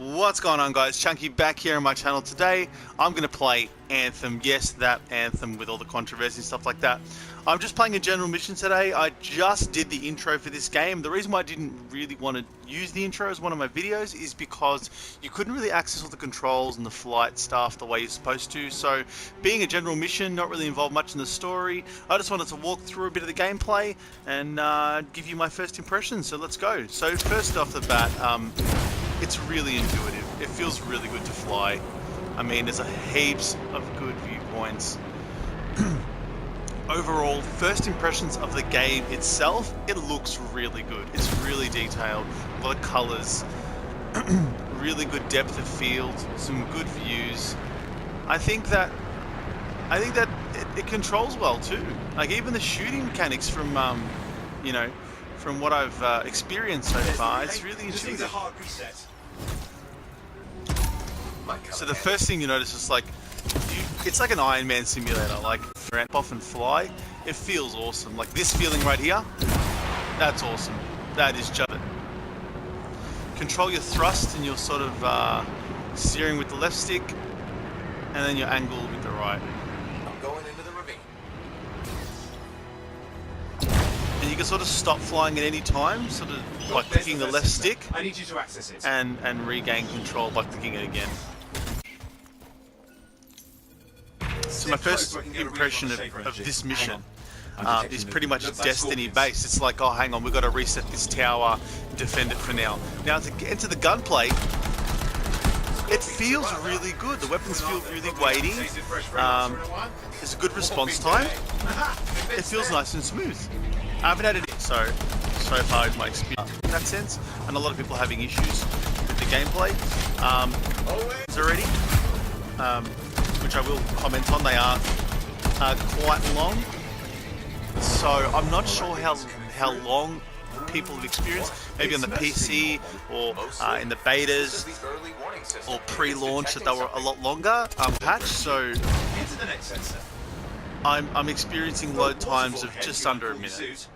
What's going on, guys? Chunky back here on my channel. Today I'm going to play Anthem. Yes, that Anthem with all the controversy and stuff like that. I'm just playing a general mission today. I just did the intro for this game. The reason why I didn't really want to use the intro as one of my videos is because you couldn't really access all the controls and the flight stuff the way you're supposed to. So being a general mission, not really involved much in the story, I just wanted to walk through a bit of the gameplay and give you my first impressions. So let's go. So first off the bat, it's really intuitive. It feels really good to fly. I mean, there's heaps of good viewpoints. Overall, first impressions of the game itself, it looks really good. It's really detailed, a lot of colors, really good depth of field, some good views. I think that it controls well too. Like even the shooting mechanics from you know, from what I've experienced so far, it's really intuitive. So the first thing you notice is like, it's like an Iron Man simulator. Like ramp off and fly, it feels awesome. Like this feeling right here, that's awesome. That is just it. Control your thrust and your sort of steering with the left stick, and then your angle with the right. I'm going into the ravine. And you can sort of stop flying at any time, sort of by clicking the left stick. I need you to access it. And regain control by clicking it again. So my first impression of this mission is pretty much Destiny based. It's like, oh hang on, we've got to reset this tower, defend it for now. Now to get into the gunplay, it feels really good. The weapons feel really weighty. There's a good response time. It feels nice and smooth. I haven't had it so far in my experience in that sense, and a lot of people are having issues with the gameplay already. Which I will comment on. They are quite long, so I'm not sure how long people have experienced. Maybe on the PC or in the betas or pre-launch that they were a lot longer patched. So I'm experiencing load times of just under a minute.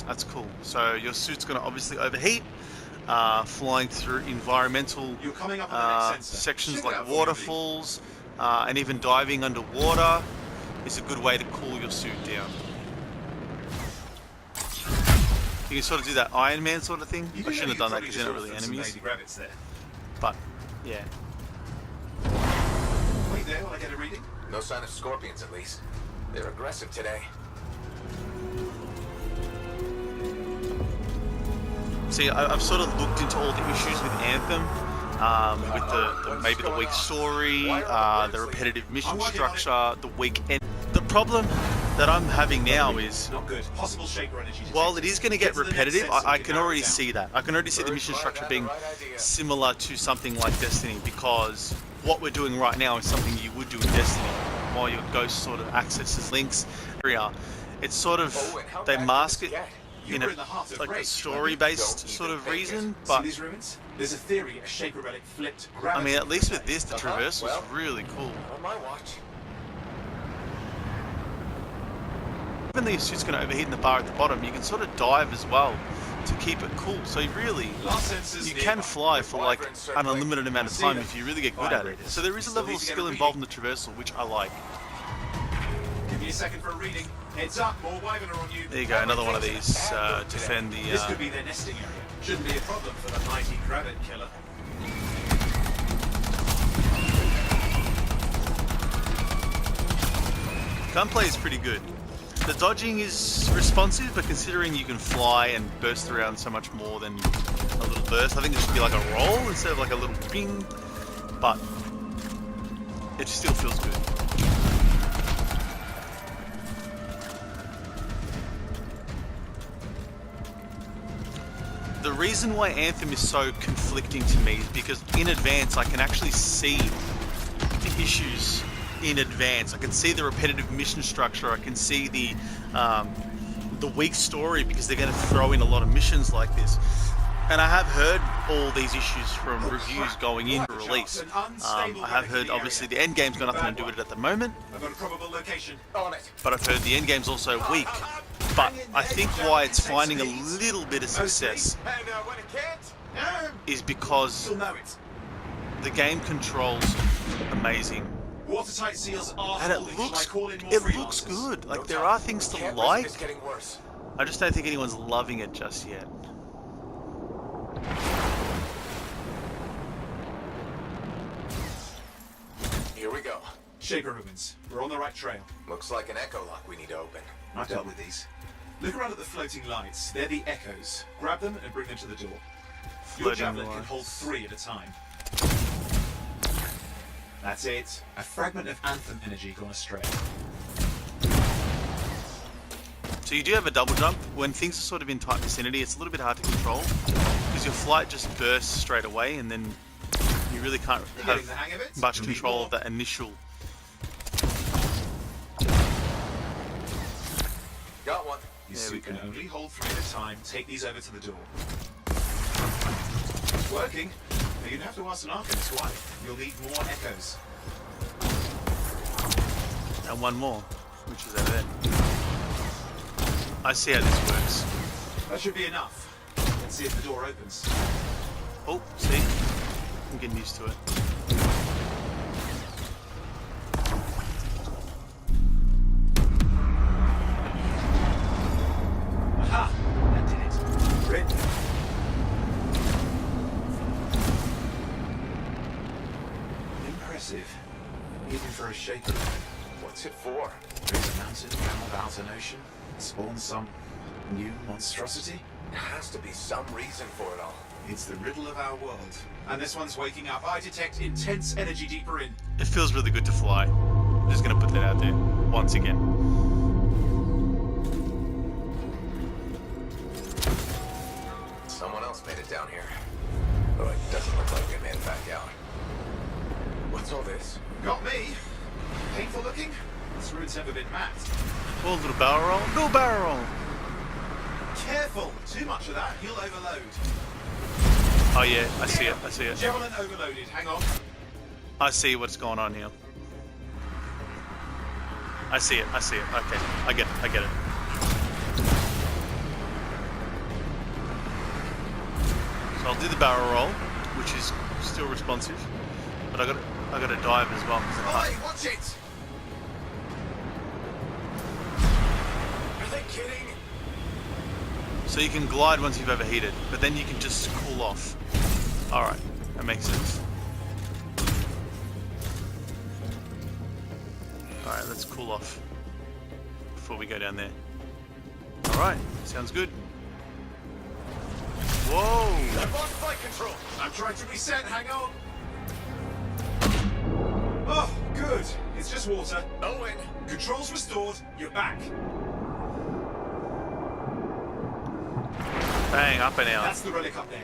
That's cool. So your suit's going to obviously overheat. Flying through environmental sections like waterfalls and even diving underwater is a good way to cool your suit down. You can sort of do that Iron Man sort of thing. I shouldn't have done that because they're not really enemies. But yeah. Wait there while I get a reading. No sign of scorpions, at least. They're aggressive today. See, I've sort of looked into all the issues with Anthem, with the maybe the weak story, the repetitive mission structure, the weak end. The problem that I'm having now is, while it is going to get repetitive, I can already see that. I can already see the mission structure being similar to something like Destiny, because what we're doing right now is something you would do in Destiny, while your ghost sort of accesses links. It's sort of, they mask it in a, like a story-based sort of reason, but there's a theory a Shaper relic flipped. I mean, at least with this, the traversal is really cool. On my watch. Even though your suit's going to overheat in the bar at the bottom, you can sort of dive as well to keep it cool. So you can fly for like an unlimited amount of time if you really get good at it. So there is a level of skill involved in the traversal, which I like. Give me a second for a reading. Heads up, more Wyvern are on you. There you go, another one of these defend the. This could be their nesting area. Shouldn't be a problem for the mighty Grabbit killer. Gunplay is pretty good. The dodging is responsive, but considering you can fly and burst around so much more than a little burst, I think it should be like a roll instead of like a little ping. But it still feels good. The reason why Anthem is so conflicting to me is because in advance I can actually see the issues in advance. I can see the repetitive mission structure. I can see the weak story, because they're going to throw in a lot of missions like this. And I have heard all these issues from reviews going into release. I have heard obviously the end game's got nothing to do with it at the moment, but I've heard the end game's also weak. But Hang in I there, think you why it's take finding a speed. little bit of success And when it can't, is because You'll know it. the game controls amazing. Watertight seals are And holding. Shall I call in more it looks freelancers? good. Like no there time. are things to Can't risk like. this getting worse. I just don't think anyone's loving it just yet. Here we go. Shaper ruins. We're on the right trail. Looks like an echo lock we need to open. I've dealt with these. Look around at the floating lights. They're the echoes. Grab them and bring them to the door. Your Floating javelin can lights. hold 3 at a time. That's it. A fragment of Anthem energy gone astray. So you do have a double jump. When things are sort of in tight vicinity, it's a little bit hard to control because your flight just bursts straight away, and then you really can't You're getting have the hang of it? much You'll need control more. of that initial. Got one. Your There we suit can go. only hold 3 at a time. Take these over to the door. It's working. Now you'd have to ask an Arcanist why. You'll need more echoes. And one more, which is over there. I see how this works. That should be enough. Let's see if the door opens. Oh, see? I'm getting used to it. Aha! That did it. Red. Impressive. Even for a shaper. What's it for? Raise a mountain, come about an ocean, spawn some new monstrosity. There has to be some reason for it all. It's the riddle of our world. And this one's waking up. I detect intense energy deeper in. It feels really good to fly. I'm just gonna put that out there once again. Someone else made it down here. Oh, it doesn't look like they made it back out. What's all this? Got me. Painful looking. This room's never been mapped. Oh, little barrel roll. Little barrel roll. Careful. Too much of that. He'll overload. Oh yeah, I see it. I see it. Javelin overloaded. Hang on. I see what's going on here. I see it. I see it. Okay, I get it. I get it. So I'll do the barrel roll, which is still responsive, but I got to dive as well. 'Cause I Hey, can't. watch it! Are they kidding? So you can glide once you've overheated, but then you can just cool off. All right, that makes sense. All right, let's cool off before we go down there. All right, sounds good. Whoa! I've lost flight control. I'm trying to reset. Hang on. Oh, good. It's just water. Owen! Controls restored. You're back. Bang, up and out. That's the relic up there.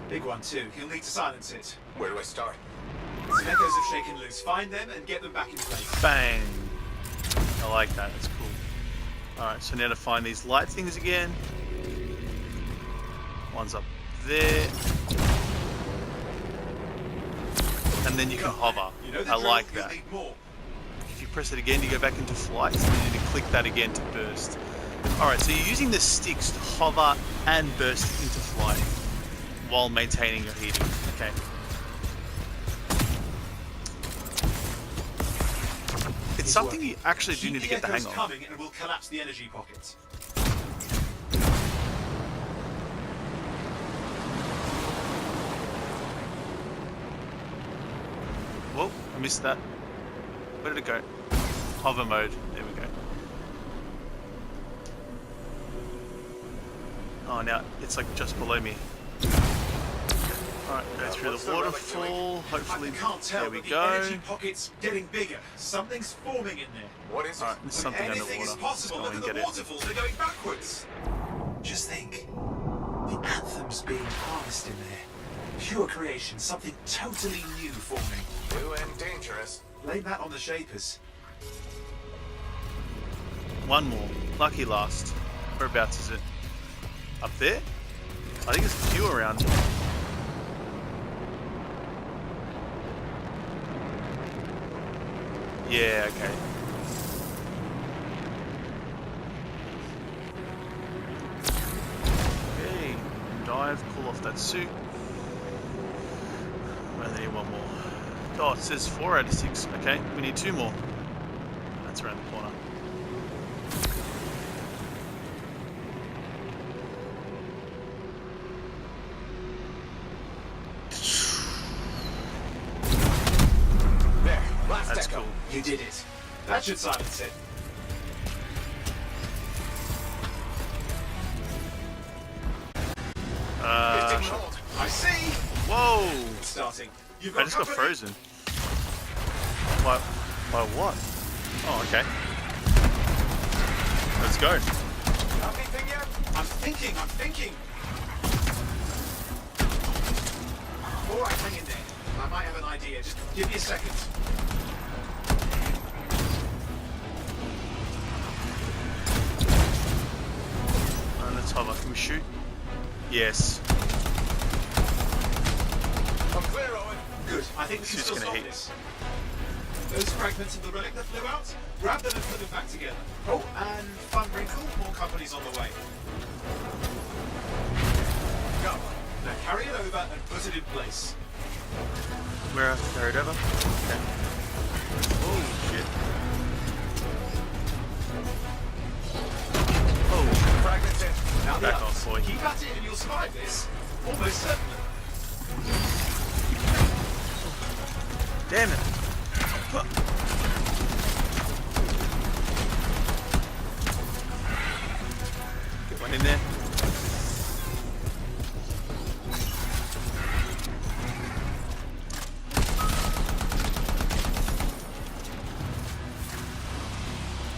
Big one too. He'll need to silence it. Where do I start? Some echoes have shaken loose. Find them and get them back in place. Bang! I like that, that's cool. Alright, so now to find these light things again. One's up there. And then you can hover. You know the I drill. like You'll that. need more. If you press it again, you go back into flight, and then you need to click that again to burst. Alright, so you're using the sticks to hover and burst into flight while maintaining your heating. Okay. It's something you actually do Keep need to the get the hang echoes of. coming and we'll collapse the energy pockets. Whoa, I missed that. Where did it go? Hover mode. There we go. Oh, now it's like just below me. Alright, go through what's the the relic waterfall. Hopefully, I can't tell, there we but the go. energy pocket's getting bigger. Something's forming in there. What is it? Alright, there's something Anything underwater. is possible. Let's Look go at and the get it. waterfalls. They're going backwards. Just think. The anthem's being harnessed in there. Pure creation. Something totally new forming. New and dangerous. Blame that on the Shapers. One more. Lucky last. Whereabouts is it? Up there? I think there's a few around. Yeah, okay. 5, cool off that suit. I only need one more. Oh, it says 4 out of 6. Okay, we need 2 more. That's around the corner. There, last That's echo. cool. You did it. That should silence it. It didn't hold. I see. Whoa! Starting. You've I got just got company. frozen. By what? Oh, okay. Let's go. Anything yet? I'm thinking. All right, hang in there. I might have an idea. Just give me a second. Let's hover. Can we shoot? Yes. I'm clear, Owen. Good. I think we can This is still gonna stop hit. this. Those fragments of the relic that flew out, grab them and put them back together. Oh, and fun wrinkle, more companies on the way. Go. Now carry it over and put it in place. Where else? Carry it over? Okay. Oh, shit. Oh, Fragments in. Now the Back others. off, boy. Keep at it and you'll survive this. Almost certainly. damn it. Get one in there.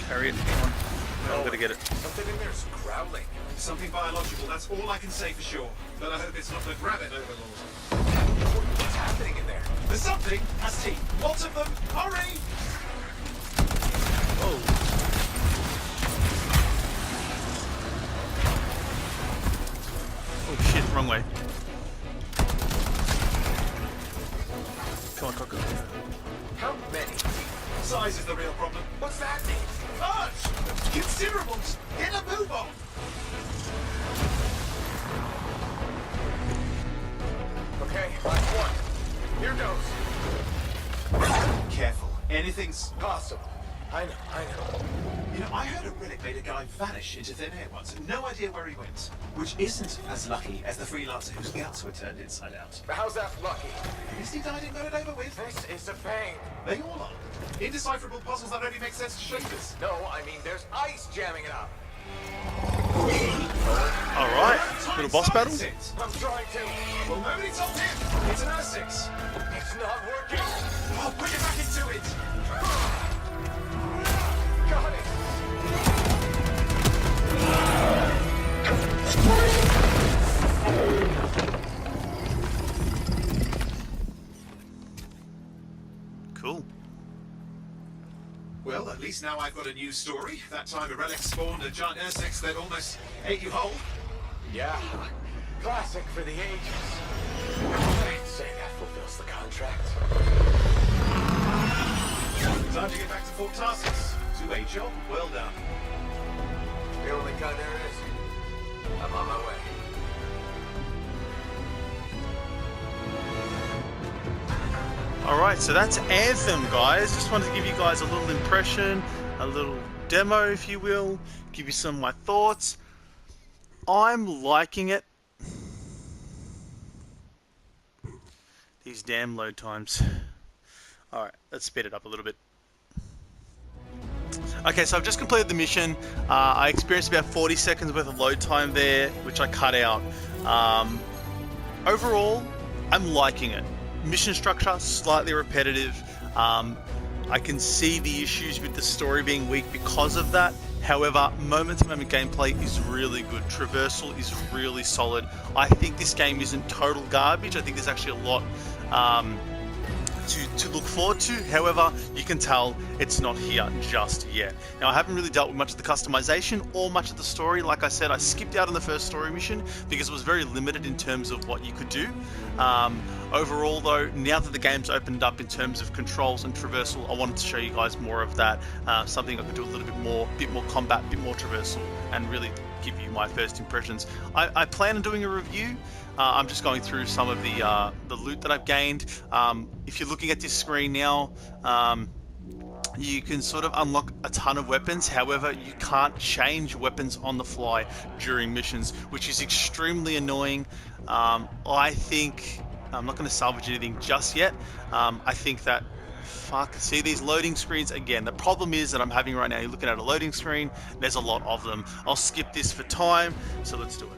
Carry it. Come on. I'm gonna get it. Something in there's growling. Something biological, that's all I can say for sure. But I hope it's not the rabbit overlord. What's happening in there? There's something has teeth. Lots of them. Hurry! Oh. Oh shit, wrong way. Come on, Coco. How many? Size is the real problem. What's that mean? Large! Considerable! Get a move on! Okay, last one. Here goes. Careful. Anything's... Possible. I know. You know, I heard a relic made a guy vanish into thin air once. No idea where he went. Which isn't as lucky as the freelancer whose guts were turned inside out. But how's that lucky? At least he died and got it over with. This is a pain. They all are. Indecipherable puzzles that only make sense to shapers. No, I mean there's ice jamming it up. Alright, little boss battle. I'm trying to. Well, nobody told him. It's an R6. It's not working. Oh, put it back into it. Got it. Cool. Well, at least now I've got a new story. That time a relic spawned a giant R6 that almost ate you whole. Yeah. Classic for the ages. I'd say that fulfills the contract. Time to get back to Fort Tarsus. 2A job, well done. The only kind there is. I'm on my way. Alright, so that's Anthem, guys. Just wanted to give you guys a little impression, a little demo, if you will, give you some of my thoughts. I'm liking it. These damn load times. Alright, let's speed it up a little bit. Okay, so I've just completed the mission. I experienced about 40 seconds worth of load time there, which I cut out. Overall, I'm liking it. Mission structure, slightly repetitive. I can see the issues with the story being weak because of that. However, moment-to-moment gameplay is really good. Traversal is really solid. I think this game isn't total garbage. I think there's actually a lot to look forward to. However, you can tell it's not here just yet. Now, I haven't really dealt with much of the customization or much of the story. Like I said, I skipped out on the first story mission because it was very limited in terms of what you could do. Overall, though, now that the game's opened up in terms of controls and traversal, I wanted to show you guys more of that. Something I could do a little bit more combat, bit more traversal, and really give you my first impressions. I plan on doing a review I'm just going through some of the loot that I've gained. If you're looking at this screen now, you can sort of unlock a ton of weapons. However, you can't change weapons on the fly during missions, which is extremely annoying. I think I'm not going to salvage anything just yet. I think that see these loading screens again. The problem is that I'm having right now, you're looking at a loading screen, there's a lot of them. I'll skip this for time, so let's do it.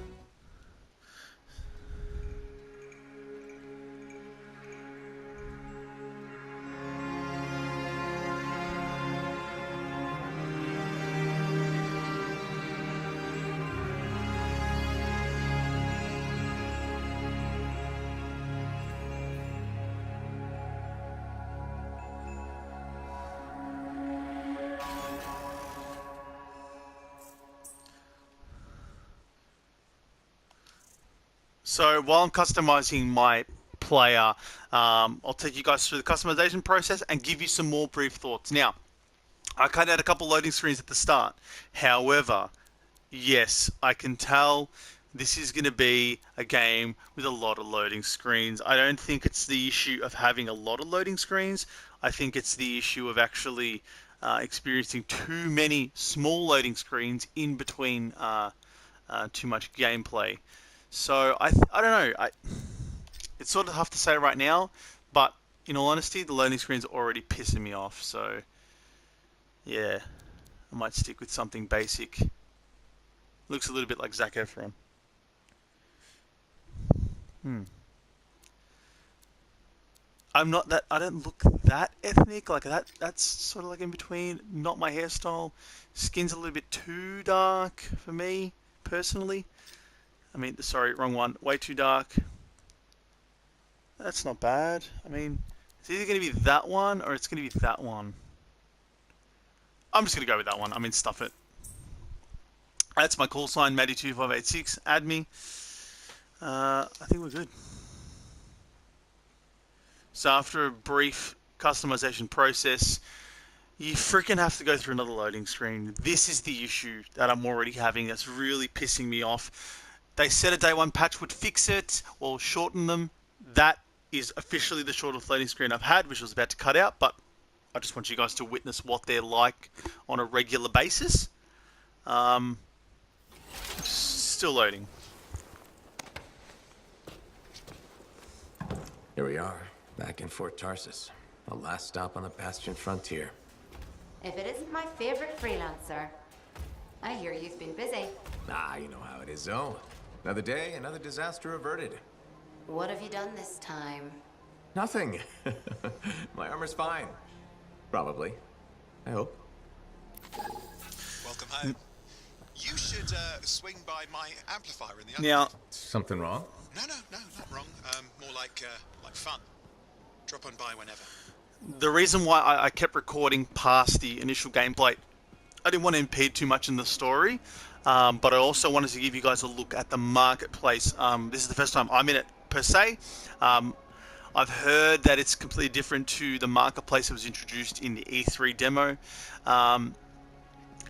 So while I'm customizing my player, I'll take you guys through the customization process and give you some more brief thoughts. Now, I cut out a couple loading screens at the start. However, yes, I can tell this is going to be a game with a lot of loading screens. I don't think it's the issue of having a lot of loading screens. I think it's the issue of actually experiencing too many small loading screens in between too much gameplay. So I don't know. It's sort of tough to say right now, but in all honesty, the loading screens are already pissing me off. So yeah, I might stick with something basic. Looks a little bit like Zac Efron. I'm not that. I don't look that ethnic. Like that. That's sort of like in between. Not my hairstyle. Skin's a little bit too dark for me personally. I mean, sorry, wrong one. Way too dark. That's not bad. I mean, it's either going to be that one or it's going to be that one. I'm just going to go with that one. I mean, stuff it. That's my call sign, Maddie2586. Add me. I think we're good. So after a brief customization process, you freaking have to go through another loading screen. This is the issue that I'm already having that's really pissing me off. They said a day one patch would fix it or shorten them. That is officially the shortest loading screen I've had, which I was about to cut out, but I just want you guys to witness what they're like on a regular basis. Still loading. Here we are, back in Fort Tarsus. The last stop on the Bastion frontier. If it isn't my favorite freelancer. I hear you've been busy. Ah, you know how it is, though. Another day, another disaster averted. What have you done this time? Nothing. My armor's fine. Probably. I hope. Welcome home. You should swing by my amplifier in the Now, Something wrong? No, not wrong. More like fun. Drop on by whenever. the reason why I kept recording past the initial gameplay, I didn't want to impede too much in the story, but I also wanted to give you guys a look at the marketplace. This is the first time I'm in it per se. I've heard that it's completely different to the marketplace that was introduced in the E3 demo.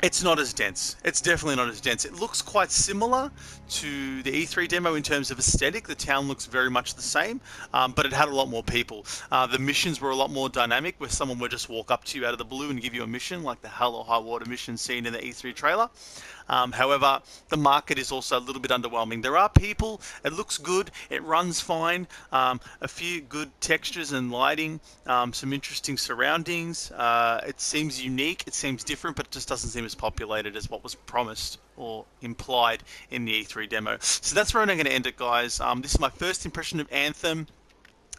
It's not as dense. It's definitely not as dense. It looks quite similar to the E3 demo in terms of aesthetic. The town looks very much the same, but it had a lot more people. The missions were a lot more dynamic, where someone would just walk up to you out of the blue and give you a mission, like the Hell or High Water mission seen in the E3 trailer. However, the market is also a little bit underwhelming. There are people, it looks good, it runs fine, a few good textures and lighting, some interesting surroundings. It seems unique, it seems different, but it just doesn't seem as populated as what was promised or implied in the E3 demo. So that's where I'm going to end it, guys. This is my first impression of Anthem.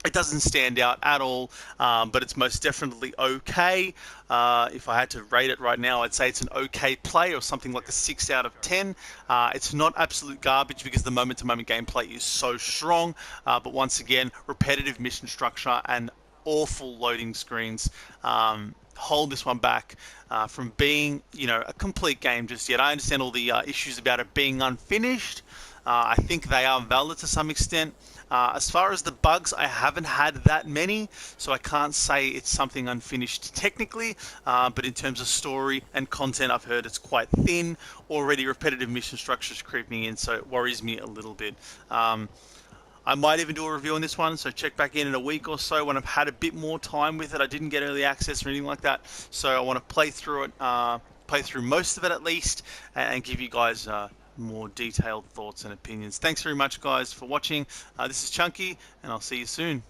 It doesn't stand out at all, but it's most definitely okay. If I had to rate it right now, I'd say it's an okay play, or something like a 6 out of 10. It's not absolute garbage because the moment-to-moment gameplay is so strong, but once again, repetitive mission structure and awful loading screens hold this one back from being, a complete game just yet. I understand all the issues about it being unfinished. I think they are valid to some extent. As far as the bugs, I haven't had that many, so I can't say it's something unfinished technically, but in terms of story and content, I've heard it's quite thin. Already repetitive mission structures creeping in, so it worries me a little bit. I might even do a review on this one, so check back in a week or so when I've had a bit more time with it. I didn't get early access or anything like that, so I want to play through it, play through most of it at least, and give you guys more detailed thoughts and opinions. Thanks very much, guys, for watching. This is Chunky, and I'll see you soon.